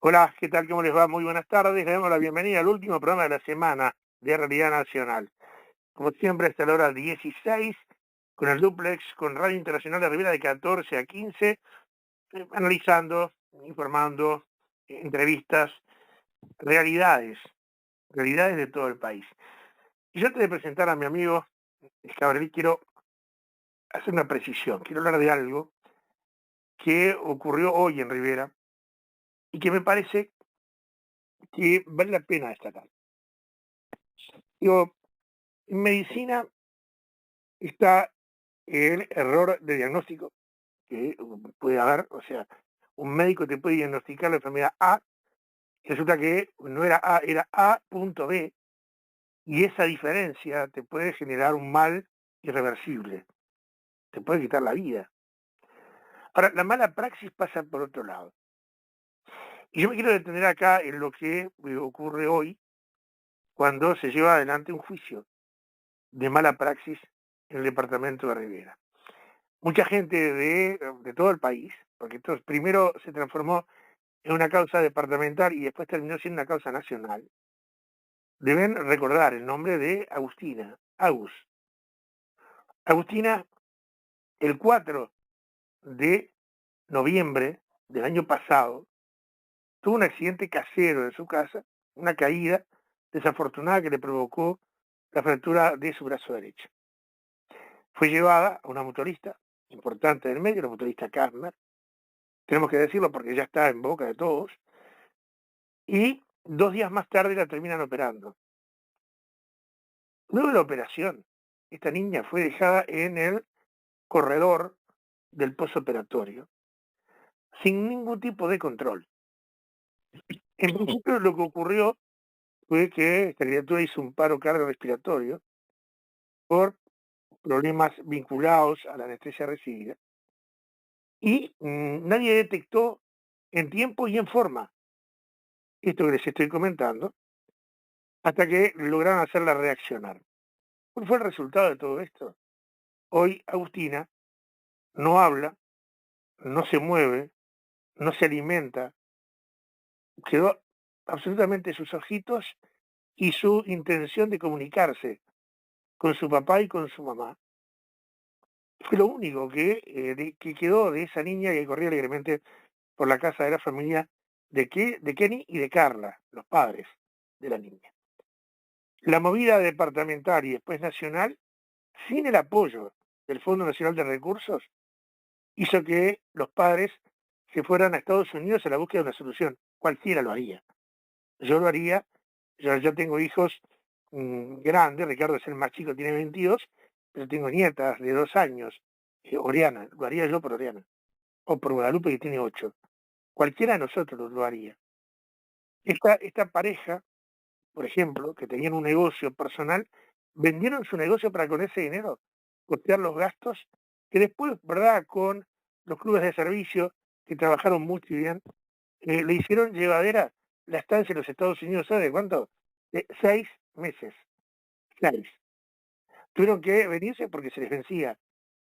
Hola, ¿qué tal? ¿Cómo les va? Muy buenas tardes. Le damos la bienvenida al último programa de la semana de Realidad Nacional. Como siempre, hasta la hora 16, con el duplex, con Radio Internacional de Rivera de 14 a 15, analizando, informando, entrevistas, realidades, realidades de todo el país. Y yo antes de presentar a mi amigo Escabrelí, quiero hacer una precisión. Quiero hablar de algo que ocurrió hoy en Rivera y que me parece que vale la pena destacar. Digo, en medicina está el error de diagnóstico que puede haber, o sea, un médico te puede diagnosticar la enfermedad A, y resulta que no era A, era A.B, y esa diferencia te puede generar un mal irreversible, te puede quitar la vida. Ahora, la mala praxis pasa por otro lado. Y yo me quiero detener acá en lo que ocurre hoy cuando se lleva adelante un juicio de mala praxis en el departamento de Rivera. Mucha gente de todo el país, porque esto primero se transformó en una causa departamental y después terminó siendo una causa nacional, deben recordar el nombre de Agustina, Agus. Agustina, el 4 de noviembre del año pasado, tuvo un accidente casero en su casa, una caída desafortunada que le provocó la fractura de su brazo derecho. Fue llevada a una motorista importante del medio, la motorista Karner, tenemos que decirlo porque ya está en boca de todos, y 2 días más tarde la terminan operando. Luego de la operación, esta niña fue dejada en el corredor del posoperatorio, sin ningún tipo de control. En principio lo que ocurrió fue que esta criatura hizo un paro cardiorrespiratorio por problemas vinculados a la anestesia recibida y nadie detectó en tiempo y en forma esto que les estoy comentando hasta que lograron hacerla reaccionar. ¿Cuál fue el resultado de todo esto? Hoy Agustina no habla, no se mueve, no se alimenta, quedó absolutamente sus ojitos y su intención de comunicarse con su papá y con su mamá. Fue lo único que quedó de esa niña que corría alegremente por la casa de la familia de Kenny y de Carla, los padres de la niña. La movida departamental y después nacional, sin el apoyo del Fondo Nacional de Recursos, hizo que los padres se fueran a Estados Unidos a la búsqueda de una solución. Cualquiera lo haría. Yo lo haría, yo tengo hijos grandes, Ricardo es el más chico, tiene 22, pero tengo nietas de 2 años, Oriana, lo haría yo por Oriana, o por Guadalupe que tiene 8. Cualquiera de nosotros lo haría. Esta pareja, por ejemplo, que tenían un negocio personal, vendieron su negocio para con ese dinero costear los gastos que después, ¿verdad?, con los clubes de servicio que trabajaron muy bien, le hicieron llevadera la estancia en los Estados Unidos, ¿sabe de cuánto? De 6 meses. 6. Tuvieron que venirse porque se les vencía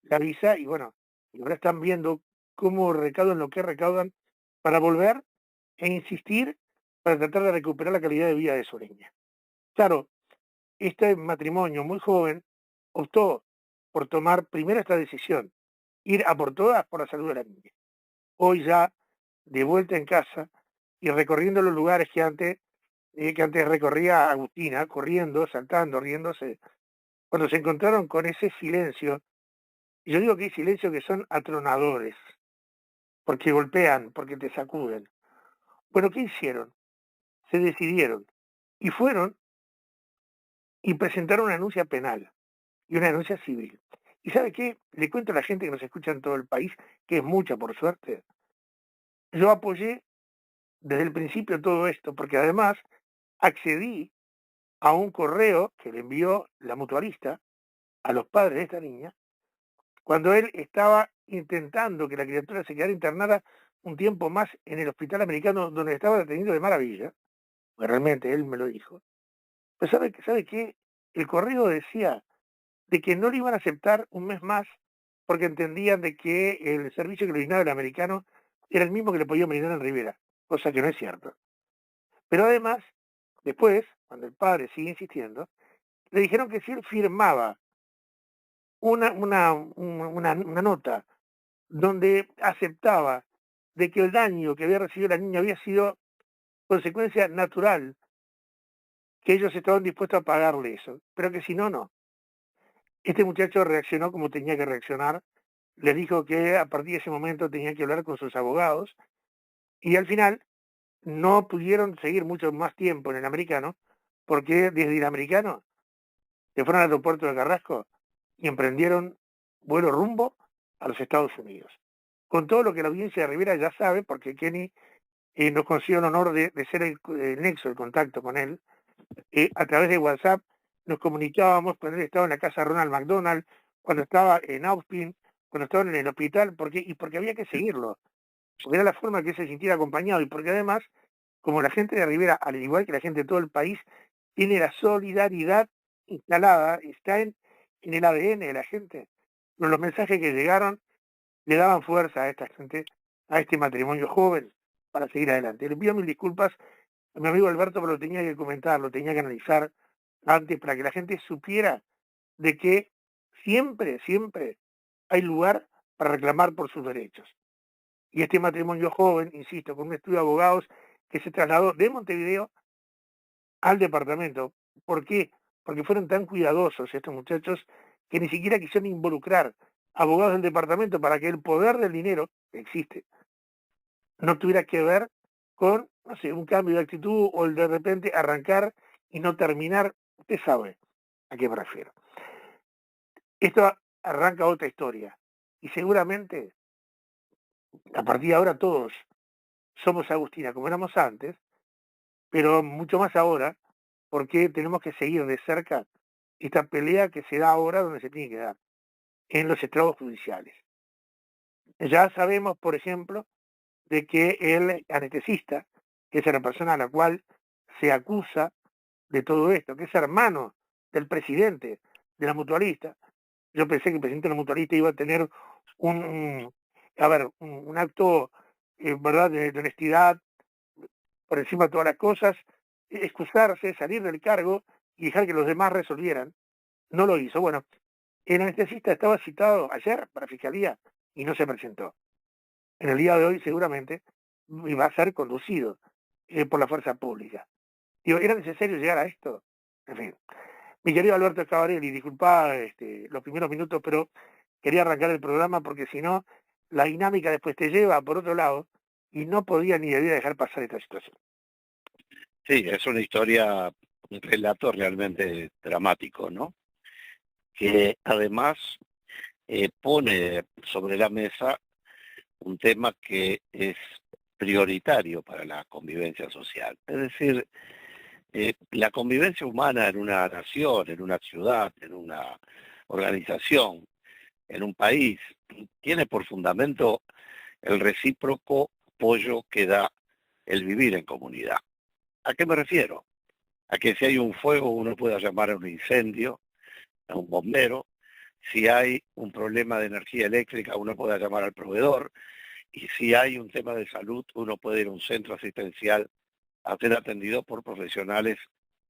la visa y bueno, y ahora están viendo cómo recaudan lo que recaudan para volver e insistir para tratar de recuperar la calidad de vida de su niña. Claro, este matrimonio muy joven optó por tomar primero esta decisión, ir a por todas por la salud de la niña. Hoy ya de vuelta en casa y recorriendo los lugares que antes recorría Agustina, corriendo, saltando, riéndose, cuando se encontraron con ese silencio, y yo digo que hay silencios que son atronadores, porque golpean, porque te sacuden. Bueno, ¿qué hicieron? Se decidieron y fueron y presentaron una denuncia penal y una denuncia civil. ¿Y sabe qué? Le cuento a la gente que nos escucha en todo el país, que es mucha por suerte. Yo apoyé desde el principio todo esto, porque además accedí a un correo que le envió la mutualista a los padres de esta niña, cuando él estaba intentando que la criatura se quedara internada un tiempo más en el hospital americano donde estaba detenido de maravilla, pues realmente él me lo dijo. Pero ¿sabe qué? El correo decía de que no le iban a aceptar un mes más porque entendían de que el servicio que le brindaba el americano era el mismo que le podía brindar en Rivera. cosa que no es cierto. Pero además, después, cuando el padre sigue insistiendo, le dijeron que si él firmaba una nota donde aceptaba de que el daño que había recibido la niña había sido consecuencia natural, que ellos estaban dispuestos a pagarle eso, pero que si no, no. Este muchacho reaccionó como tenía que reaccionar, le dijo que a partir de ese momento tenía que hablar con sus abogados y al final no pudieron seguir mucho más tiempo en el americano porque desde el americano se fueron al aeropuerto de Carrasco y emprendieron vuelo rumbo a los Estados Unidos. Con todo lo que la audiencia de Rivera ya sabe, porque Kenny nos consiguió el honor de ser el nexo, el contacto con él, a través de WhatsApp nos comunicábamos cuando él estaba en la casa de Ronald McDonald, cuando estaba en Austin, cuando estaba en el hospital, porque había que seguirlo, porque era la forma que él se sintiera acompañado y porque además, como la gente de Rivera, al igual que la gente de todo el país, tiene la solidaridad instalada, está en el ADN de la gente. Pero los mensajes que llegaron le daban fuerza a esta gente, a este matrimonio joven, para seguir adelante. Le pido mil disculpas a mi amigo Alberto, pero lo tenía que comentar, lo tenía que analizar antes para que la gente supiera de que siempre, siempre hay lugar para reclamar por sus derechos. Y este matrimonio joven, insisto, con un estudio de abogados que se trasladó de Montevideo al departamento. ¿Por qué? Porque fueron tan cuidadosos estos muchachos que ni siquiera quisieron involucrar abogados del departamento para que el poder del dinero, que existe, no tuviera que ver con, no sé, un cambio de actitud o el de repente arrancar y no terminar. Usted sabe a qué me refiero. Esto arranca otra historia. Y seguramente, a partir de ahora todos somos Agustina, como éramos antes, pero mucho más ahora, porque tenemos que seguir de cerca esta pelea que se da ahora donde se tiene que dar, en los estrados judiciales. Ya sabemos, por ejemplo, de que el anestesista, que es la persona a la cual se acusa de todo esto, que es hermano del presidente de la mutualista. Yo pensé que el presidente de la mutualista iba a tener un acto, ¿verdad?, de honestidad por encima de todas las cosas, excusarse, salir del cargo y dejar que los demás resolvieran. No lo hizo. Bueno, el anestesista estaba citado ayer para fiscalía y no se presentó. En el día de hoy seguramente va a ser conducido por la fuerza pública. Digo, ¿era necesario llegar a esto? En fin. Mi querido Alberto Scavarelli, disculpa los primeros minutos, pero quería arrancar el programa porque si no, la dinámica después te lleva por otro lado y no podía ni debía dejar pasar esta situación. Sí, es una historia, un relato realmente dramático, ¿no? Que además pone sobre la mesa un tema que es prioritario para la convivencia social. Es decir, la convivencia humana en una nación, en una ciudad, en una organización, en un país, tiene por fundamento el recíproco apoyo que da el vivir en comunidad. ¿A qué me refiero? A que si hay un fuego uno pueda llamar a un incendio, a un bombero. Si hay un problema de energía eléctrica uno puede llamar al proveedor. Y si hay un tema de salud uno puede ir a un centro asistencial a ser atendido por profesionales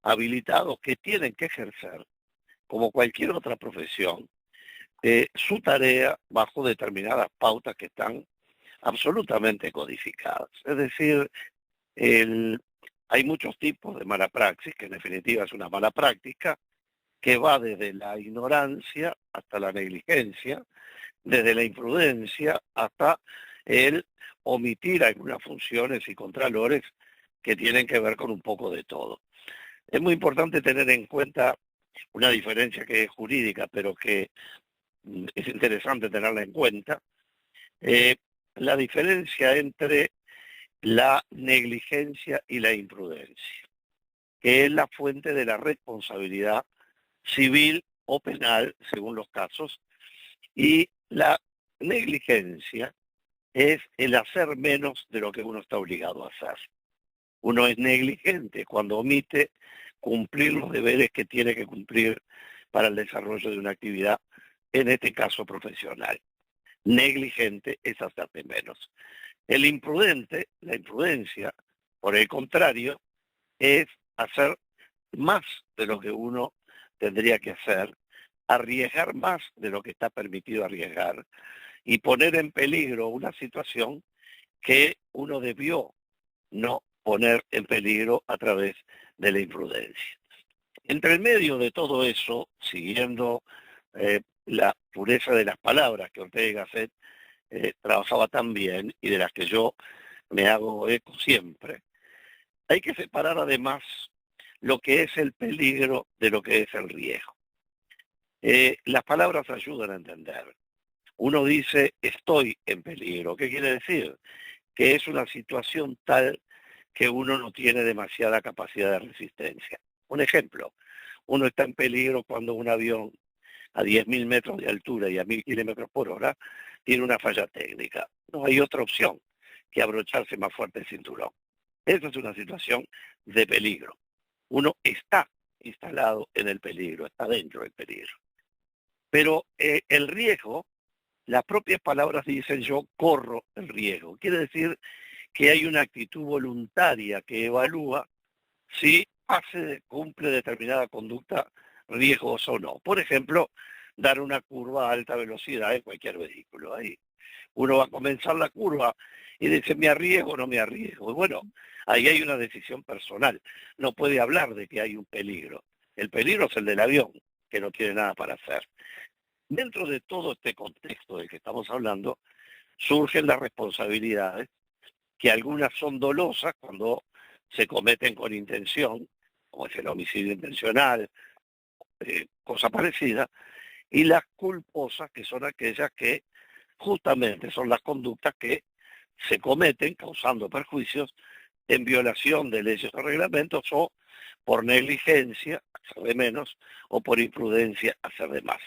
habilitados que tienen que ejercer, como cualquier otra profesión, su tarea bajo determinadas pautas que están absolutamente codificadas. Es decir, hay muchos tipos de mala praxis, que en definitiva es una mala práctica, que va desde la ignorancia hasta la negligencia, desde la imprudencia hasta el omitir algunas funciones y contralores que tienen que ver con un poco de todo. Es muy importante tener en cuenta una diferencia que es jurídica, pero que es interesante tenerla en cuenta, la diferencia entre la negligencia y la imprudencia, que es la fuente de la responsabilidad civil o penal, según los casos, y la negligencia es el hacer menos de lo que uno está obligado a hacer. Uno es negligente cuando omite cumplir los deberes que tiene que cumplir para el desarrollo de una actividad, en este caso profesional. Negligente es hacerte menos. El imprudente, la imprudencia, por el contrario, es hacer más de lo que uno tendría que hacer, arriesgar más de lo que está permitido arriesgar y poner en peligro una situación que uno debió no poner en peligro a través de la imprudencia. Entre el medio de todo eso, siguiendo la pureza de las palabras que Ortega y Gasset trabajaba tan bien y de las que yo me hago eco siempre, hay que separar además lo que es el peligro de lo que es el riesgo. Las palabras ayudan a entender. Uno dice, estoy en peligro. ¿Qué quiere decir? Que es una situación tal que uno no tiene demasiada capacidad de resistencia. Un ejemplo, uno está en peligro cuando un avión a 10.000 metros de altura y a 1.000 kilómetros por hora tiene una falla técnica. No hay otra opción que abrocharse más fuerte el cinturón. Esa es una situación de peligro. Uno está instalado en el peligro, está dentro del peligro. Pero el riesgo, las propias palabras dicen yo corro el riesgo. Quiere decir que hay una actitud voluntaria que evalúa si cumple determinada conducta riesgosa o no. Por ejemplo, dar una curva a alta velocidad en cualquier vehículo. Ahí uno va a comenzar la curva y dice, ¿me arriesgo o no me arriesgo? Y bueno, ahí hay una decisión personal. No puede hablar de que hay un peligro. El peligro es el del avión, que no tiene nada para hacer. Dentro de todo este contexto del que estamos hablando, surgen las responsabilidades, que algunas son dolosas cuando se cometen con intención, como es el homicidio intencional, cosa parecida, y las culposas, que son aquellas que justamente son las conductas que se cometen causando perjuicios en violación de leyes o reglamentos o por negligencia, hacer de menos, o por imprudencia, hacer de más.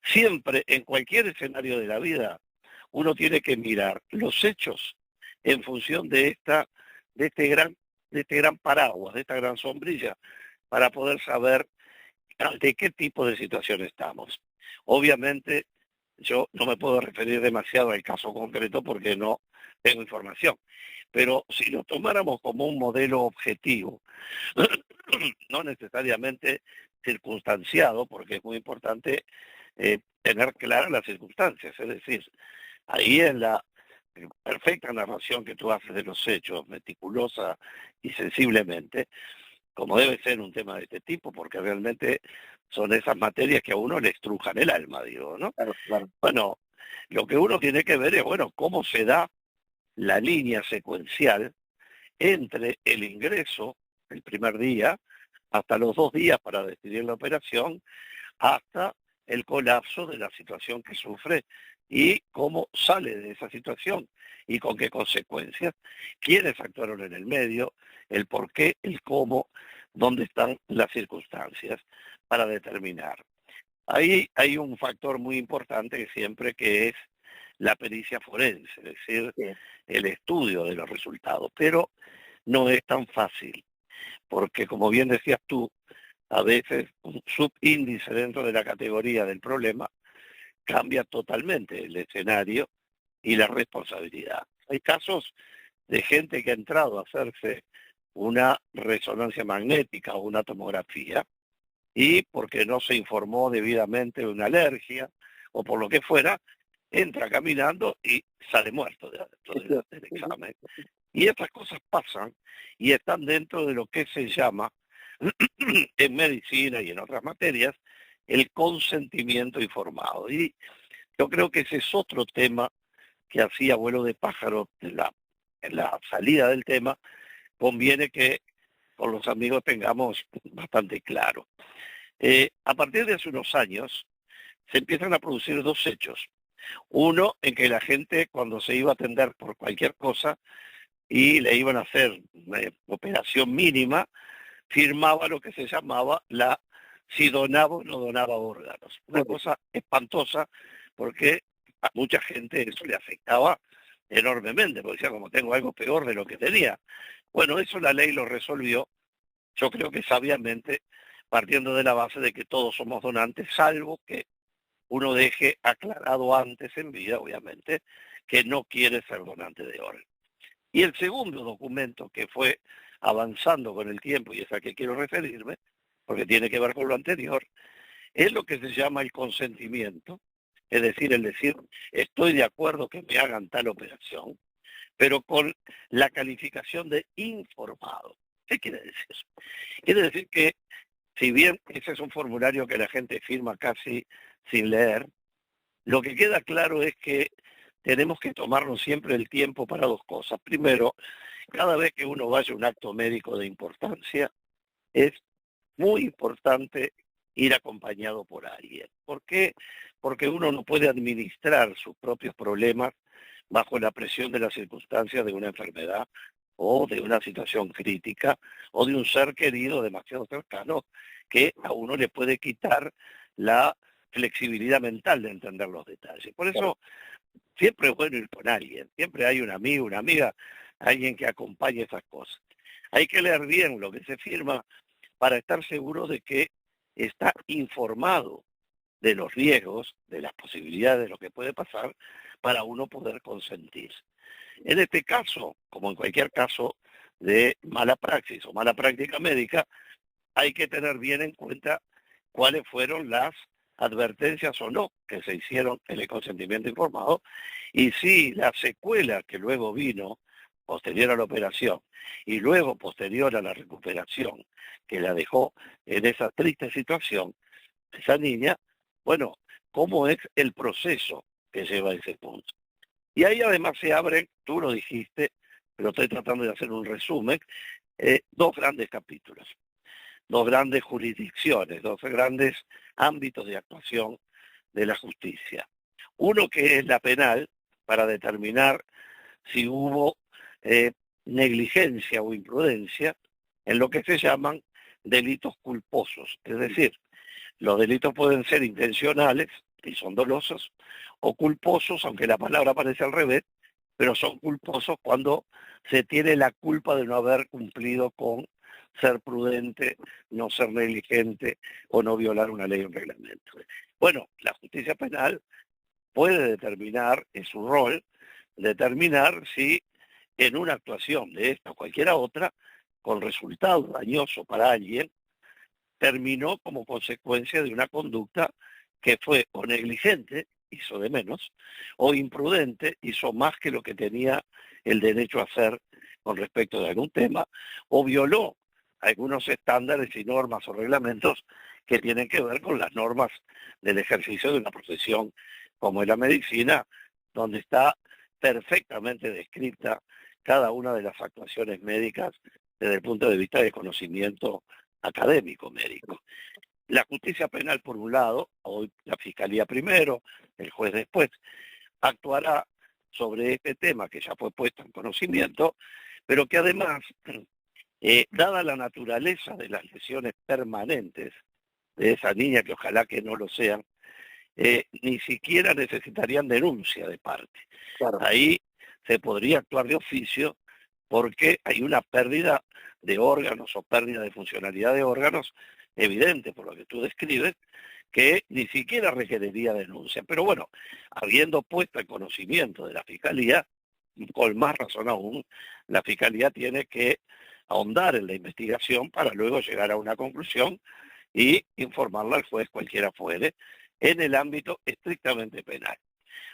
Siempre, en cualquier escenario de la vida, uno tiene que mirar los hechos en función de este gran paraguas, de esta gran sombrilla, para poder saber ante qué tipo de situación estamos. Obviamente, yo no me puedo referir demasiado al caso concreto porque no tengo información, pero si lo tomáramos como un modelo objetivo, no necesariamente circunstanciado, porque es muy importante tener claras las circunstancias, es decir, ahí en la perfecta narración que tú haces de los hechos, meticulosa y sensiblemente, como debe ser un tema de este tipo, porque realmente son esas materias que a uno le estrujan el alma, digo, ¿no? Claro, claro. Bueno, lo que uno tiene que ver es, bueno, cómo se da la línea secuencial entre el ingreso, el primer día, hasta los 2 días para decidir la operación, hasta el colapso de la situación que sufre y cómo sale de esa situación y con qué consecuencias, quiénes actuaron en el medio, el por qué, el cómo, dónde están las circunstancias para determinar. Ahí hay un factor muy importante siempre que es la pericia forense, es decir, Sí. el estudio de los resultados, pero no es tan fácil, porque como bien decías tú, a veces un subíndice dentro de la categoría del problema cambia totalmente el escenario y la responsabilidad. Hay casos de gente que ha entrado a hacerse una resonancia magnética o una tomografía y porque no se informó debidamente de una alergia o por lo que fuera, entra caminando y sale muerto del examen. Y estas cosas pasan y están dentro de lo que se llama en medicina y en otras materias el consentimiento informado. Y yo creo que ese es otro tema que hacía vuelo de pájaro en la salida del tema, conviene que con los amigos tengamos bastante claro. A partir de hace unos años se empiezan a producir 2 hechos. Uno, en que la gente cuando se iba a atender por cualquier cosa y le iban a hacer una operación mínima, firmaba lo que se llamaba si donaba o no donaba órganos. Una cosa espantosa porque a mucha gente eso le afectaba enormemente, porque decía, como tengo algo peor de lo que tenía. Bueno, eso la ley lo resolvió, yo creo que sabiamente, partiendo de la base de que todos somos donantes, salvo que uno deje aclarado antes en vida, obviamente, que no quiere ser donante de órganos. Y el segundo documento que fue avanzando con el tiempo, y es al que quiero referirme, porque tiene que ver con lo anterior, es lo que se llama el consentimiento, es decir, estoy de acuerdo que me hagan tal operación, pero con la calificación de informado. ¿Qué quiere decir? Quiere decir que, si bien ese es un formulario que la gente firma casi sin leer, lo que queda claro es que tenemos que tomarnos siempre el tiempo para dos cosas. Primero, cada vez que uno vaya a un acto médico de importancia, es muy importante ir acompañado por alguien. ¿Por qué? Porque uno no puede administrar sus propios problemas bajo la presión de las circunstancias de una enfermedad o de una situación crítica o de un ser querido demasiado cercano que a uno le puede quitar la flexibilidad mental de entender los detalles. Por eso siempre es bueno ir con alguien, siempre hay un amigo, una amiga, alguien que acompañe esas cosas. Hay que leer bien lo que se firma para estar seguro de que está informado de los riesgos, de las posibilidades de lo que puede pasar, para uno poder consentir. En este caso, como en cualquier caso de mala praxis o mala práctica médica, hay que tener bien en cuenta cuáles fueron las advertencias o no que se hicieron en el consentimiento informado y si la secuela que luego vino posterior a la operación y luego posterior a la recuperación que la dejó en esa triste situación, esa niña, bueno, cómo es el proceso que lleva a ese punto. Y ahí además se abren, tú lo dijiste, pero estoy tratando de hacer un resumen, dos grandes capítulos, dos grandes jurisdicciones, dos grandes ámbitos de actuación de la justicia. Uno que es la penal, para determinar si hubo negligencia o imprudencia en lo que se llaman delitos culposos. Es decir, los delitos pueden ser intencionales y son dolosos, o culposos, aunque la palabra aparece al revés, pero son culposos cuando se tiene la culpa de no haber cumplido con ser prudente, no ser negligente o no violar una ley o un reglamento. Bueno, la justicia penal puede determinar, es su rol, determinar si en una actuación de esta o cualquiera otra, con resultado dañoso para alguien, terminó como consecuencia de una conducta que fue o negligente, hizo de menos, o imprudente, hizo más que lo que tenía el derecho a hacer con respecto de algún tema, o violó algunos estándares y normas o reglamentos que tienen que ver con las normas del ejercicio de una profesión como es la medicina, donde está perfectamente descrita cada una de las actuaciones médicas desde el punto de vista de conocimiento académico médico. La justicia penal por un lado, hoy la fiscalía primero, el juez después, actuará sobre este tema que ya fue puesto en conocimiento, pero que además, dada la naturaleza de las lesiones permanentes de esa niña, que ojalá que no lo sean, ni siquiera necesitarían denuncia de parte. Claro. Ahí se podría actuar de oficio porque hay una pérdida de órganos o pérdida de funcionalidad de órganos evidente por lo que tú describes, que ni siquiera requeriría denuncia. Pero bueno, habiendo puesto el conocimiento de la Fiscalía, con más razón aún, la Fiscalía tiene que ahondar en la investigación para luego llegar a una conclusión y informarla al juez, cualquiera fuere, en el ámbito estrictamente penal.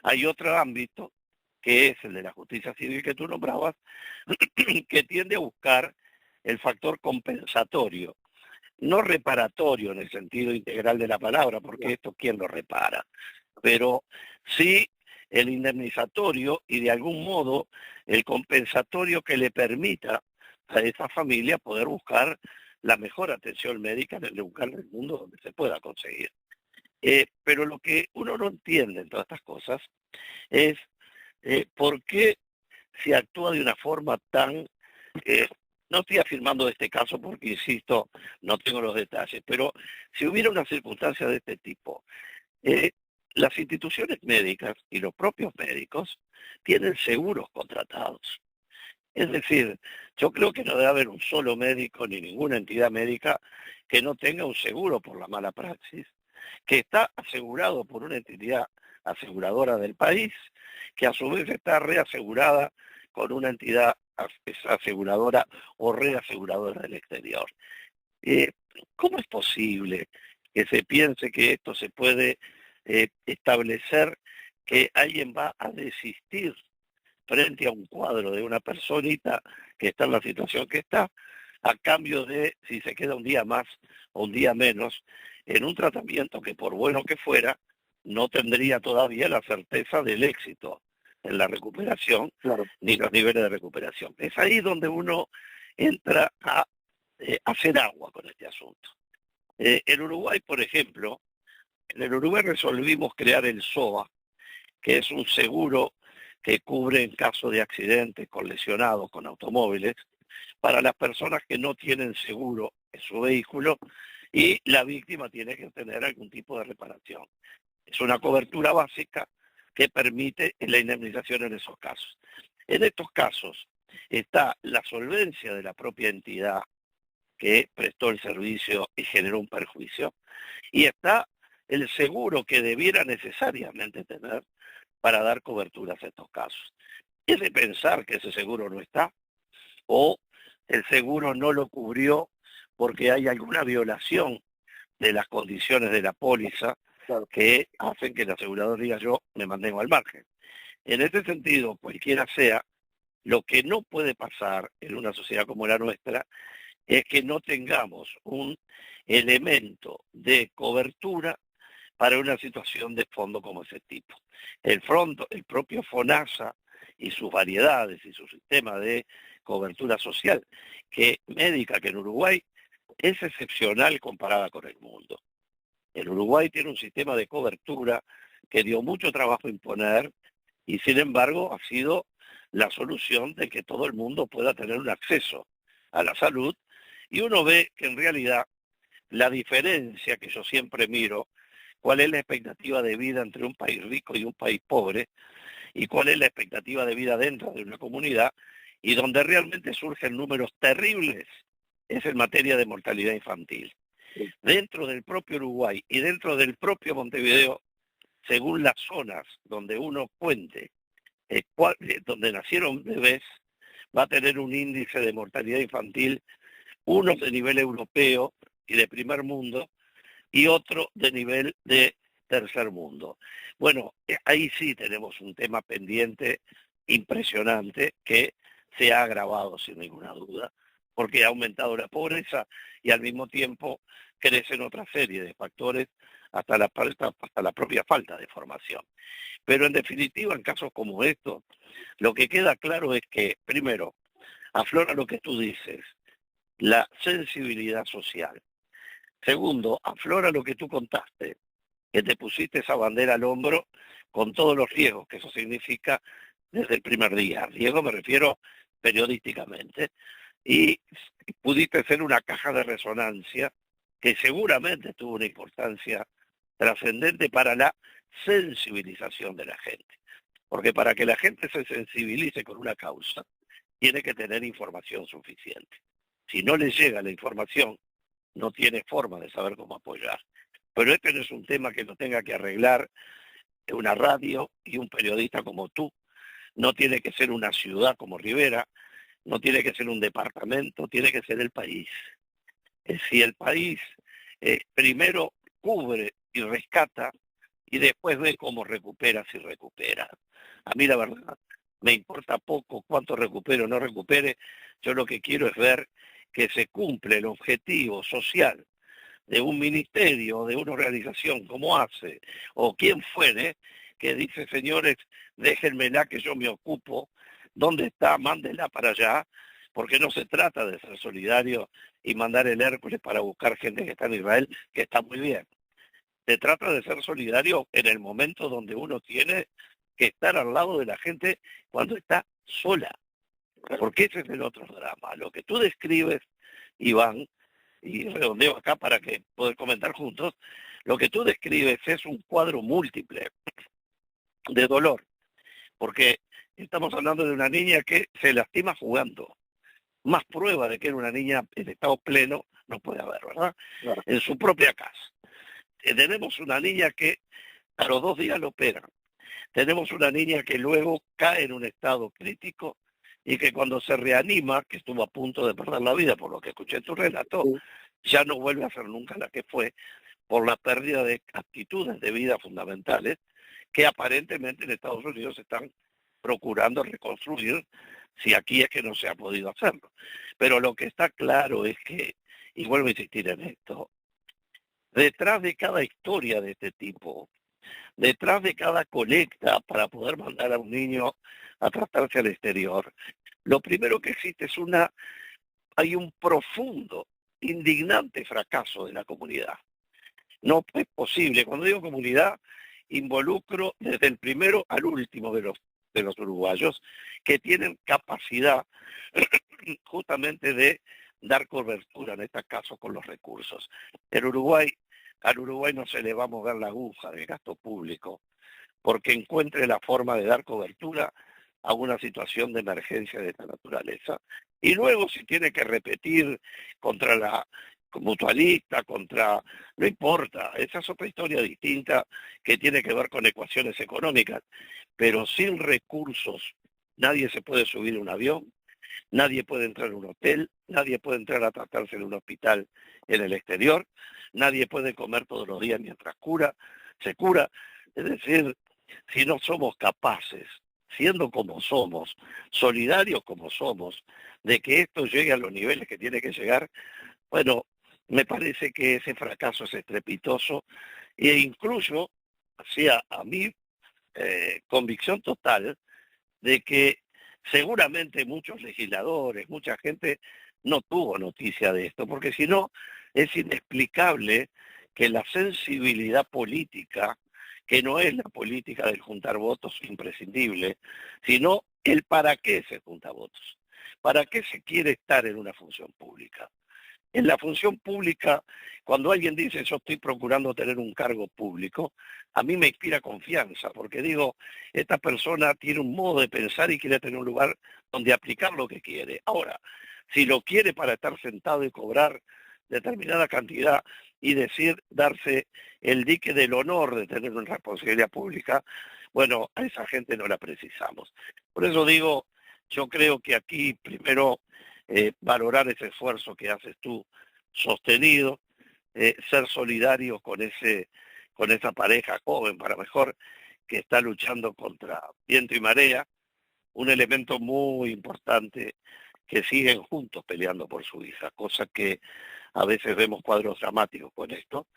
Hay otro ámbito, que es el de la justicia civil que tú nombrabas, que tiende a buscar el factor compensatorio, no reparatorio en el sentido integral de la palabra, porque esto quién lo repara, pero sí el indemnizatorio y de algún modo el compensatorio que le permita a esa familia poder buscar la mejor atención médica en el lugar del mundo donde se pueda conseguir. Pero lo que uno no entiende en todas estas cosas es por qué se actúa de una forma tan... no estoy afirmando este caso porque, insisto, no tengo los detalles, pero si hubiera una circunstancia de este tipo, las instituciones médicas y los propios médicos tienen seguros contratados. Es decir, yo creo que no debe haber un solo médico ni ninguna entidad médica que no tenga un seguro por la mala praxis, que está asegurado por una entidad aseguradora del país, que a su vez está reasegurada con una entidad aseguradora o reaseguradora del exterior. Eh, ¿Cómo es posible que se piense que esto se puede establecer, que alguien va a desistir frente a un cuadro de una personita que está en la situación que está, a cambio de, si se queda un día más o un día menos, en un tratamiento que por bueno que fuera, no tendría todavía la certeza del éxito en la recuperación, Claro. ni los niveles de recuperación? Es ahí donde uno entra a hacer agua con este asunto. En Uruguay, por ejemplo, en el Uruguay resolvimos crear el SOA, que es un seguro que cubre en caso de accidentes con lesionados, con automóviles, para las personas que no tienen seguro en su vehículo y la víctima tiene que tener algún tipo de reparación. Es una cobertura básica que permite la indemnización en esos casos. En estos casos está la solvencia de la propia entidad que prestó el servicio y generó un perjuicio, y está el seguro que debiera necesariamente tener para dar coberturas a estos casos. Es de pensar que ese seguro no está, o el seguro no lo cubrió porque hay alguna violación de las condiciones de la póliza, Claro. que hacen que el asegurador diga yo me mantengo al margen. En este sentido, cualquiera sea, lo que no puede pasar en una sociedad como la nuestra es que no tengamos un elemento de cobertura para una situación de fondo como ese tipo. El propio FONASA y sus variedades y su sistema de cobertura social médica, que en Uruguay es excepcional comparada con el mundo. El Uruguay tiene un sistema de cobertura que dio mucho trabajo imponer y sin embargo ha sido la solución de que todo el mundo pueda tener un acceso a la salud, y uno ve que en realidad la diferencia que yo siempre miro, cuál es la expectativa de vida entre un país rico y un país pobre, y cuál es la expectativa de vida dentro de una comunidad, y donde realmente surgen números terribles, es en materia de mortalidad infantil. Dentro del propio Uruguay y dentro del propio Montevideo, según las zonas donde uno cuente, donde nacieron bebés, va a tener un índice de mortalidad infantil, uno de nivel europeo y de primer mundo, y otro de nivel de tercer mundo. Bueno, ahí sí tenemos un tema pendiente impresionante que se ha agravado sin ninguna duda, porque ha aumentado la pobreza y al mismo tiempo crecen otra serie de factores, hasta la propia falta de formación. Pero en definitiva, en casos como estos, lo que queda claro es que, primero, aflora lo que tú dices, la sensibilidad social. Segundo, aflora lo que tú contaste, que te pusiste esa bandera al hombro con todos los riesgos que eso significa desde el primer día. Riesgo me refiero periodísticamente. Y pudiste ser una caja de resonancia que seguramente tuvo una importancia trascendente para la sensibilización de la gente. Porque para que la gente se sensibilice con una causa, tiene que tener información suficiente. Si no le llega la información, no tiene forma de saber cómo apoyar. Pero este no es un tema que lo tenga que arreglar una radio y un periodista como tú. No tiene que ser una ciudad como Rivera, no tiene que ser un departamento, tiene que ser el país. Si el país primero cubre y rescata y después ve cómo recupera, si recupera. A mí la verdad me importa poco cuánto recupere o no recupere. Yo lo que quiero es ver que se cumple el objetivo social de un ministerio, de una organización como ACE, o quien fuere, que dice, señores, déjenmela que yo me ocupo, ¿dónde está? Mándela para allá, porque no se trata de ser solidario y mandar el Hércules para buscar gente que está en Israel, que está muy bien. Se trata de ser solidario en el momento donde uno tiene que estar al lado de la gente cuando está sola, porque ese es el otro drama. Lo que tú describes, Iván, y redondeo acá para que poder comentar juntos, lo que tú describes es un cuadro múltiple de dolor, porque estamos hablando de una niña que se lastima jugando. Más prueba de que era una niña en estado pleno no puede haber, ¿verdad? Claro. En su propia casa. Tenemos una niña que a los 2 días lo operan. Tenemos una niña que luego cae en un estado crítico y que cuando se reanima, que estuvo a punto de perder la vida por lo que escuché en tu relato, Sí. ya no vuelve a ser nunca la que fue por la pérdida de actitudes de vida fundamentales que aparentemente en Estados Unidos están procurando reconstruir si aquí es que no se ha podido hacerlo. Pero lo que está claro es que, y vuelvo a insistir en esto, detrás de cada historia de este tipo, detrás de cada colecta para poder mandar a un niño a tratarse al exterior, lo primero que existe es hay un profundo, indignante fracaso de la comunidad. No es posible. Cuando digo comunidad, involucro desde el primero al último de los uruguayos que tienen capacidad justamente de dar cobertura, en este caso con los recursos. Al Uruguay no se le va a mover la aguja del gasto público porque encuentre la forma de dar cobertura a una situación de emergencia de esta naturaleza. Y luego si tiene que repetir contra la mutualista, no importa, esa es otra historia distinta que tiene que ver con ecuaciones económicas, pero sin recursos nadie se puede subir a un avión, nadie puede entrar a un hotel, nadie puede entrar a tratarse en un hospital en el exterior, nadie puede comer todos los días mientras se cura. Es decir, si no somos capaces, siendo como somos, solidarios como somos, de que esto llegue a los niveles que tiene que llegar, bueno, me parece que ese fracaso es estrepitoso e incluso hacía a mí convicción total de que seguramente muchos legisladores, mucha gente no tuvo noticia de esto, porque si no es inexplicable que la sensibilidad política, que no es la política del juntar votos imprescindible, sino el para qué se junta votos, para qué se quiere estar en una función pública. En la función pública, cuando alguien dice yo estoy procurando tener un cargo público, a mí me inspira confianza, porque digo, esta persona tiene un modo de pensar y quiere tener un lugar donde aplicar lo que quiere. Ahora, si lo quiere para estar sentado y cobrar determinada cantidad y darse el dique del honor de tener una responsabilidad pública, bueno, a esa gente no la precisamos. Por eso digo, yo creo que aquí primero valorar ese esfuerzo que haces tú sostenido, ser solidario con esa pareja joven para mejor que está luchando contra viento y marea, un elemento muy importante que siguen juntos peleando por su hija, cosa que a veces vemos cuadros dramáticos con esto,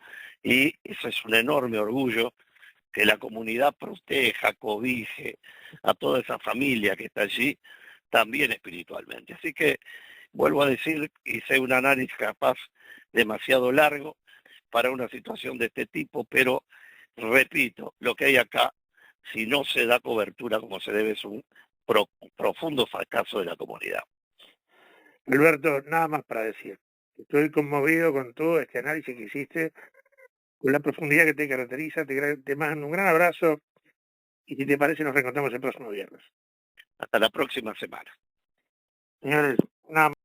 y eso es un enorme orgullo que la comunidad proteja, cobije a toda esa familia que está allí, también espiritualmente. Así que vuelvo a decir, hice un análisis capaz demasiado largo para una situación de este tipo, pero repito, lo que hay acá, si no se da cobertura como se debe, es un profundo fracaso de la comunidad. Alberto, nada más para decir. Estoy conmovido con todo este análisis que hiciste, con la profundidad que te caracteriza. Te mando un gran abrazo y si te parece nos reencontramos el próximo viernes. Hasta la próxima semana. Señores, nada más.